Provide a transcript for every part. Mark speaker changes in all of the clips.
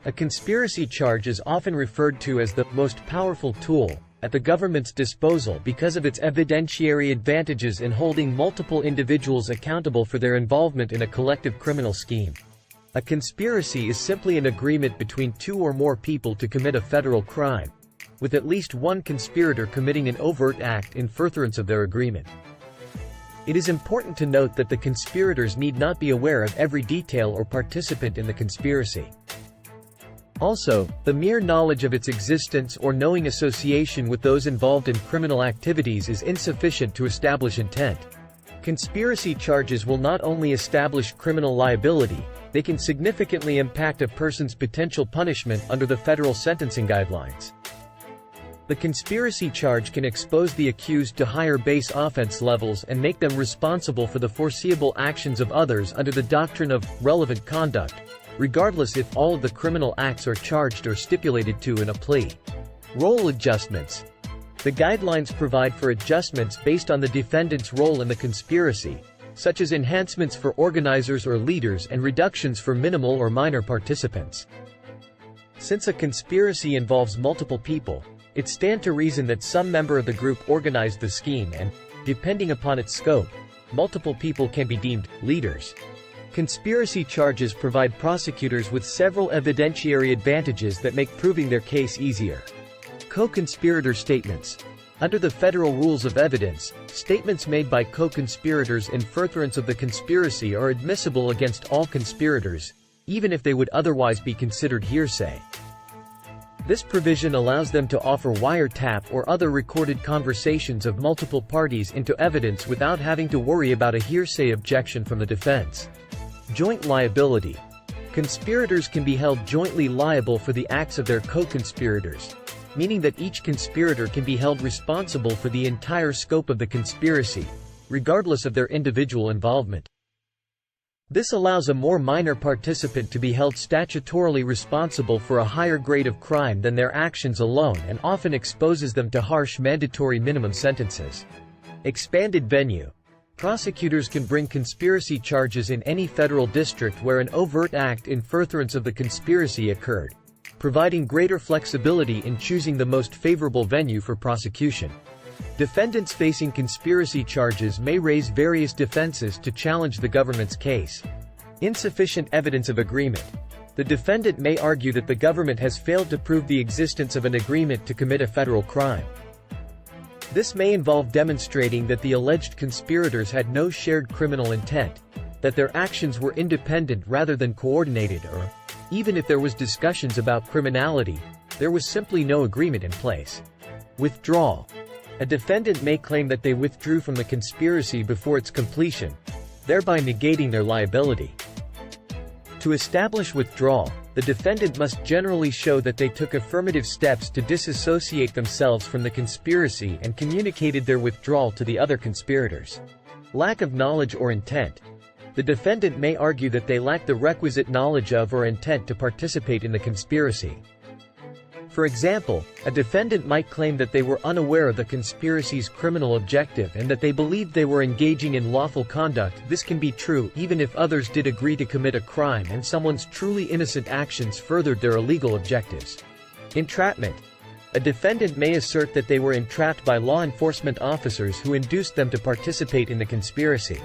Speaker 1: A conspiracy charge is often referred to as the most powerful tool at the government's disposal because of its evidentiary advantages in holding multiple individuals accountable for their involvement in a collective criminal scheme. A conspiracy is simply an agreement between two or more people to commit a federal crime, with at least one conspirator committing an overt act in furtherance of their agreement. It is important to note that the conspirators need not be aware of every detail or participant in the conspiracy. Also, the mere knowledge of its existence or knowing association with those involved in criminal activities is insufficient to establish intent. Conspiracy charges will not only establish criminal liability, they can significantly impact a person's potential punishment under the federal sentencing guidelines. The conspiracy charge can expose the accused to higher base offense levels and make them responsible for the foreseeable actions of others under the doctrine of relevant conduct, regardless if all of the criminal acts are charged or stipulated to in a plea. Role adjustments. The guidelines provide for adjustments based on the defendant's role in the conspiracy, such as enhancements for organizers or leaders and reductions for minimal or minor participants. Since a conspiracy involves multiple people, it stands to reason that some member of the group organized the scheme and, depending upon its scope, multiple people can be deemed leaders. Conspiracy charges provide prosecutors with several evidentiary advantages that make proving their case easier. Co-conspirator statements. Under the federal rules of evidence, statements made by co-conspirators in furtherance of the conspiracy are admissible against all conspirators, even if they would otherwise be considered hearsay. This provision allows them to offer wiretap or other recorded conversations of multiple parties into evidence without having to worry about a hearsay objection from the defense. Joint liability. Conspirators can be held jointly liable for the acts of their co-conspirators, meaning that each conspirator can be held responsible for the entire scope of the conspiracy, regardless of their individual involvement. This allows a more minor participant to be held statutorily responsible for a higher grade of crime than their actions alone and often exposes them to harsh mandatory minimum sentences. Expanded venue. Prosecutors can bring conspiracy charges in any federal district where an overt act in furtherance of the conspiracy occurred, providing greater flexibility in choosing the most favorable venue for prosecution. Defendants facing conspiracy charges may raise various defenses to challenge the government's case. Insufficient evidence of agreement. The defendant may argue that the government has failed to prove the existence of an agreement to commit a federal crime. This may involve demonstrating that the alleged conspirators had no shared criminal intent, that their actions were independent rather than coordinated, or, even if there was discussions about criminality, there was simply no agreement in place. Withdrawal. A defendant may claim that they withdrew from the conspiracy before its completion, thereby negating their liability. To establish withdrawal, the defendant must generally show that they took affirmative steps to disassociate themselves from the conspiracy and communicated their withdrawal to the other conspirators. Lack of knowledge or intent. The defendant may argue that they lack the requisite knowledge of or intent to participate in the conspiracy. For example, a defendant might claim that they were unaware of the conspiracy's criminal objective and that they believed they were engaging in lawful conduct. This can be true even if others did agree to commit a crime and someone's truly innocent actions furthered their illegal objectives. Entrapment. A defendant may assert that they were entrapped by law enforcement officers who induced them to participate in the conspiracy.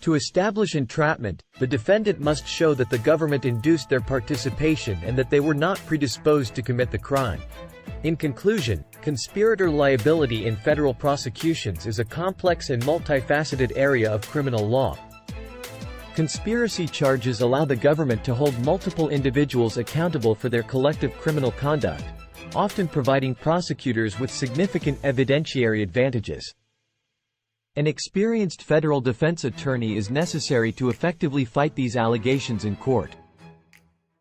Speaker 1: To establish entrapment, the defendant must show that the government induced their participation and that they were not predisposed to commit the crime. In conclusion, conspirator liability in federal prosecutions is a complex and multifaceted area of criminal law. Conspiracy charges allow the government to hold multiple individuals accountable for their collective criminal conduct, often providing prosecutors with significant evidentiary advantages. An experienced federal defense attorney is necessary to effectively fight these allegations in court.